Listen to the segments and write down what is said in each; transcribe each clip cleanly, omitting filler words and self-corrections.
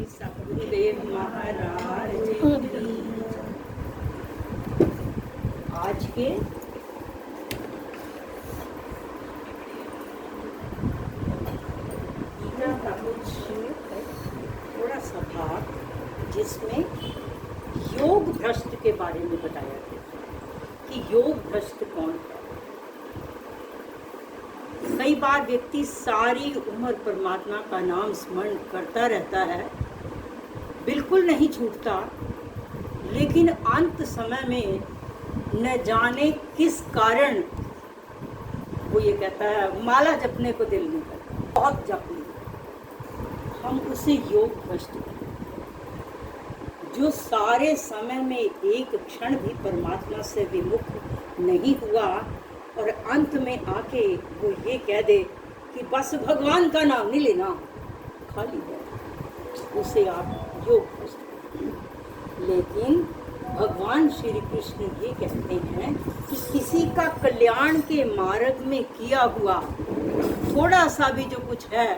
सतगुरुदेव महाराज की। आज के गीता का कुछ थोड़ा सा भाग जिसमें योग भ्रष्ट के बारे में बताया गया कि योग भ्रष्ट कौन है। कई बार व्यक्ति सारी उम्र परमात्मा का नाम स्मरण करता रहता है, बिल्कुल नहीं छूटता, लेकिन अंत समय में न जाने किस कारण वो ये कहता है माला जपने को दिल नहीं करता, बहुत जप लिया। हम उसे योग भ्रष्ट कहते हैं। जो सारे समय में एक क्षण भी परमात्मा से विमुख नहीं हुआ और अंत में आके वो ये कह दे कि बस भगवान का नाम नहीं लेना, खाली है, उसे आप योग भ्रष्ट कहते हैं। लेकिन भगवान श्री कृष्ण ये कहते हैं कि किसी का कल्याण के मार्ग में किया हुआ थोड़ा सा भी जो कुछ है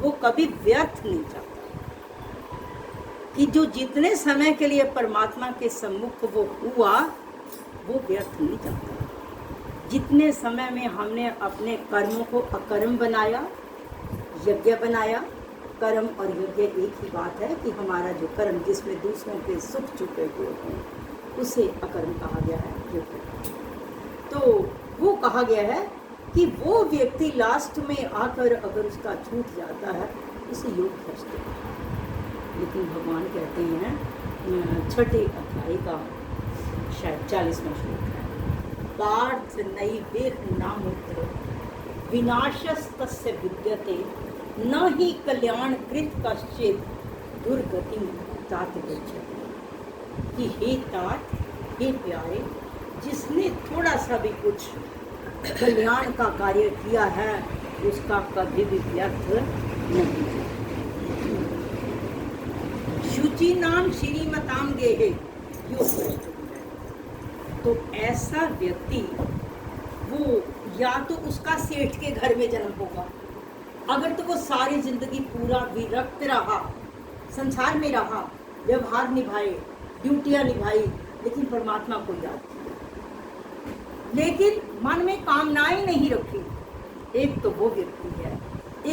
वो कभी व्यर्थ नहीं जाता। कि जो जितने समय के लिए परमात्मा के सम्मुख वो हुआ वो व्यर्थ नहीं जाता। जितने समय में हमने अपने कर्मों को अकर्म बनाया, यज्ञ बनाया, कर्म और यज्ञ एक ही बात है कि हमारा जो कर्म जिसमें दूसरों के सुख चुके हुए हैं उसे अकर्म कहा गया है, यज्ञ। तो वो कहा गया है कि वो व्यक्ति लास्ट में आकर अगर उसका छूट जाता है उसे योग भ्रष्ट है। लेकिन भगवान कहते हैं छठे अध्याय का शायद 40वां श्लोक है, पार्थ नैवेह नामुत्र विनाशस्तस्य विद्यते न ही कल्याण कृत कश्चित दुर्गति तात गच्छति। कि हे तात, हे प्यारे, जिसने थोड़ा सा भी कुछ कल्याण का कार्य किया है उसका कभी भी व्यर्थ नहीं। शुचि नाम श्रीमताम गेहे योग। तो ऐसा व्यक्ति वो या तो उसका सेठ के घर में जन्म होगा, अगर तो वो सारी जिंदगी पूरा विरक्त रहा, संसार में रहा, व्यवहार निभाए, ड्यूटियां निभाई, लेकिन परमात्मा को याद किया, लेकिन मन में कामनाएं नहीं रखी, एक तो वो व्यक्ति है।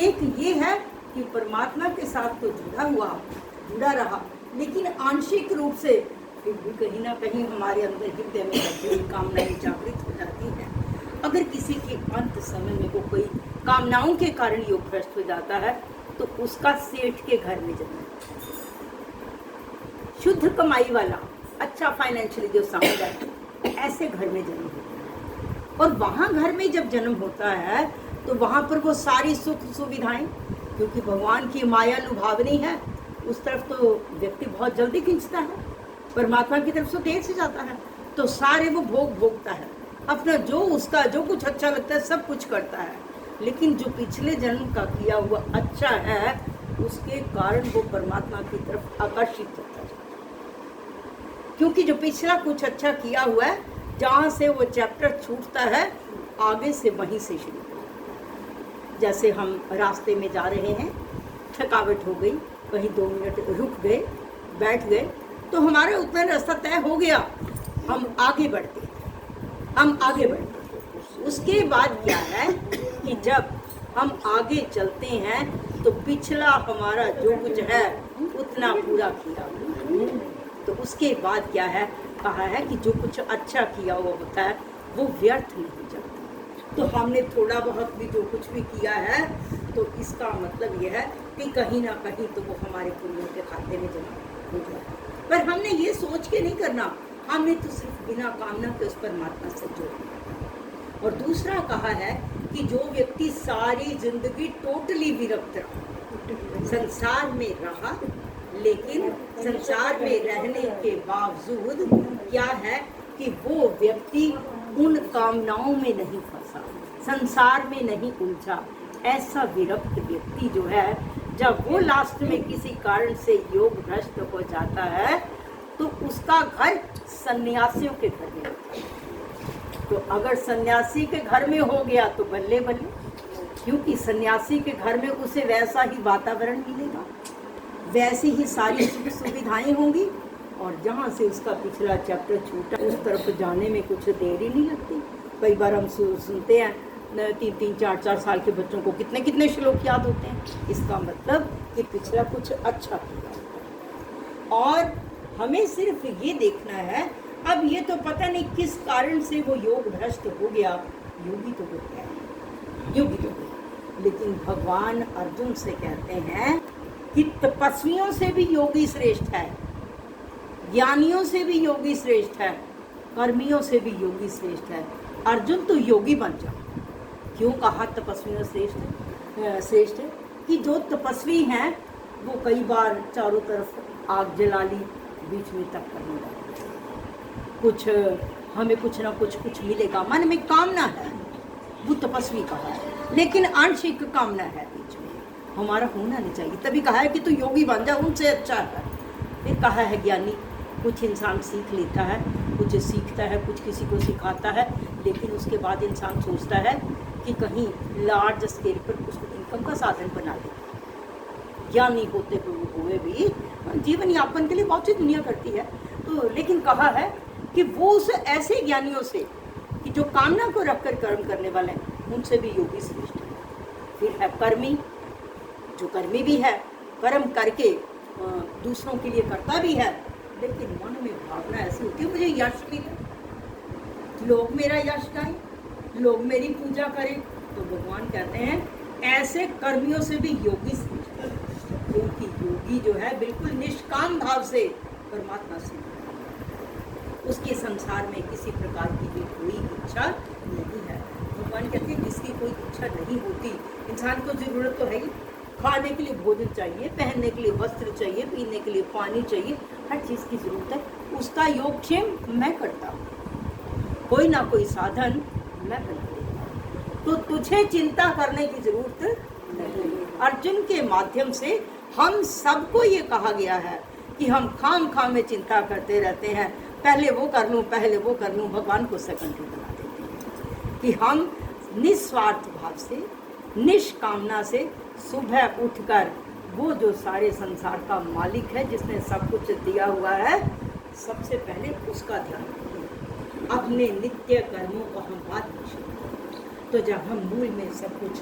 एक ये है कि परमात्मा के साथ तो जुड़ा रहा, लेकिन आंशिक रूप से फिर भी कहीं ना कहीं हमारे अंदर हृदय में बैठी हुई कामनाएं जागृत हो जाती हैं। अगर किसी के अंत समय में वो कोई कामनाओं के कारण योग भ्रष्ट हो जाता है तो उसका सेठ के घर में जन्म, शुद्ध कमाई वाला, अच्छा फाइनेंशियली जो साउंड है, ऐसे घर में जन्म होता है। और वहाँ घर में जब जन्म होता है तो वहाँ पर वो सारी सुख सुविधाएं, क्योंकि भगवान की माया लुभावनी है, उस तरफ तो व्यक्ति बहुत जल्दी खींचता है, परमात्मा की तरफ से देर से जाता है, तो सारे वो भोगता है, अपना जो उसका जो कुछ अच्छा लगता है सब कुछ करता है। लेकिन जो पिछले जन्म का किया हुआ अच्छा है उसके कारण वो परमात्मा की तरफ आकर्षित होता है, क्योंकि जो पिछला कुछ अच्छा किया हुआ है जहाँ से वो चैप्टर छूटता है आगे से वहीं से शुरू। जैसे हम रास्ते में जा रहे हैं, थकावट हो गई, कहीं 2 मिनट रुक गए, बैठ गए, तो हमारा उतना रास्ता तय हो गया, हम आगे बढ़ते। उसके बाद क्या है कि जब हम आगे चलते हैं तो पिछला हमारा जो कुछ है उतना पूरा किया हुआ, तो उसके बाद क्या है, कहा है कि जो कुछ अच्छा किया हुआ होता है वो व्यर्थ नहीं जाता। तो हमने थोड़ा बहुत भी जो कुछ भी किया है तो इसका मतलब यह है कि कहीं ना कहीं तो वो हमारे पुण्यों के खाते में जमा हो जाए। पर हमने ये सोच के नहीं करना, हमने तो सिर्फ बिना कामना के उस परमात्मा से जोड़ना। और दूसरा कहा है कि जो व्यक्ति सारी जिंदगी टोटली विरक्त रहा, संसार में रहा, लेकिन संसार में रहने के बावजूद क्या है कि वो व्यक्ति उन कामनाओं में नहीं फंसा, संसार में नहीं उलझा, ऐसा विरक्त व्यक्ति जो है जब वो लास्ट में किसी कारण से योग भ्रष्ट हो जाता है तो उसका घर सन्यासियों के घर में होता है। तो अगर सन्यासी के घर में हो गया तो बल्ले बल्ले, क्योंकि सन्यासी के घर में उसे वैसा ही वातावरण मिलेगा, वैसी ही सारी सुख सुविधाएं होंगी, और जहाँ से उसका पिछला चैप्टर छूटा उस तरफ जाने में कुछ देर ही नहीं लगती। कई बार हम सुनते हैं 3-4 साल के बच्चों को कितने कितने श्लोक याद होते हैं। इसका मतलब कि पिछला कुछ अच्छा किया। और हमें सिर्फ ये देखना है, अब ये तो पता नहीं किस कारण से वो योग भ्रष्ट हो गया, योगी तो हो गया, योगी तो हो गया, लेकिन भगवान अर्जुन से कहते हैं कि तपस्वियों से भी योगी श्रेष्ठ है, ज्ञानियों से भी योगी श्रेष्ठ है, कर्मियों से भी योगी श्रेष्ठ है। अर्जुन तो योगी बन जाओ। क्यों कहा तपस्वियों श्रेष्ठ है? कि जो तपस्वी हैं वो कई बार चारों तरफ आग जला ली, बीच में तप करने लगे, कुछ हमें कुछ ना कुछ मिलेगा, मन में कामना है, वो तपस्वी कहा है, लेकिन आंशिक कामना है बीच में, हमारा होना नहीं चाहिए। तभी कहा है कि तू योगी बन जा, उनसे अच्छा है। फिर कहा है ज्ञानी, कुछ इंसान सीख लेता है, कुछ सीखता है, कुछ किसी को सिखाता है, लेकिन उसके बाद इंसान सोचता है कि कहीं लार्ज स्केल पर उसको इनकम का साधन बना ले। ज्ञानी होते हुए भी जीवन यापन के लिए बहुत सी दुनिया करती है, तो लेकिन कहा है कि वो उस ऐसे ज्ञानियों से कि जो कामना को रखकर कर्म करने वाले हैं, उनसे भी योगी श्रेष्ठ है। फिर है कर्मी, जो कर्मी भी है, कर्म करके दूसरों के लिए करता भी है, लेकिन मन में भावना ऐसी होती है मुझे यश मिले, लोग मेरा यश गाएं, लोग मेरी पूजा करें। तो भगवान कहते हैं ऐसे कर्मियों से भी योगी श्रेष्ठ है, क्योंकि योगी जो है बिल्कुल निष्काम भाव से परमात्मा से, उसके संसार में किसी प्रकार की भी कोई इच्छा नहीं है। भगवान कहते हैं जिसकी कोई इच्छा नहीं होती, इंसान को जरूरत तो है ही, खाने के लिए भोजन चाहिए, पहनने के लिए वस्त्र चाहिए, पीने के लिए पानी चाहिए, हर चीज़ की जरूरत है, उसका योगक्षेम मैं करता हूँ, कोई ना कोई साधन मैं बना देता हूँ, तो तुझे चिंता करने की जरूरत नहीं। अर्जुन के माध्यम से हम सबको ये कहा गया है कि हम खाम में चिंता करते रहते हैं, पहले वो कर लूँ, पहले वो कर लूँ, भगवान को सेकेंडरी बना देते हैं। कि हम निस्वार्थ भाव से, निष्कामना से सुबह उठकर वो जो सारे संसार का मालिक है, जिसने सब कुछ दिया हुआ है, सबसे पहले उसका ध्यान रखें। अपने नित्य कर्मों को हम बाद में शुरू करें। तो जब हम मूल में सब कुछ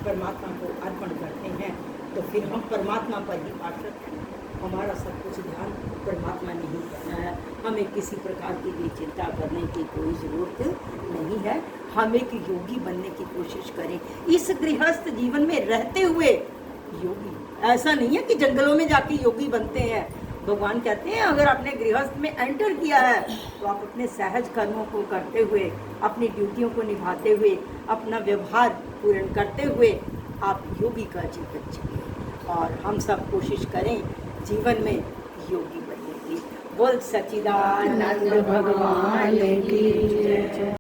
परमात्मा को अर्पण करते हैं, तो फिर हम परमात्मा पर ही आश्रित हैं, हमारा सब कुछ ध्यान परमात्मा नहीं करना है, हमें किसी प्रकार की भी चिंता करने की कोई ज़रूरत नहीं है। हमें कि योगी बनने की कोशिश करें इस गृहस्थ जीवन में रहते हुए। योगी ऐसा नहीं है कि जंगलों में जाके योगी बनते हैं। भगवान कहते हैं अगर आपने गृहस्थ में एंटर किया है तो आप अपने सहज कर्मों को करते हुए, अपनी ड्यूटियों को निभाते हुए, अपना व्यवहार पूर्ण करते हुए आप योगी का जीवन जिए। और हम सब कोशिश करें जीवन में योगी बनने की। बोल सच्चिदानंद भगवान की जय।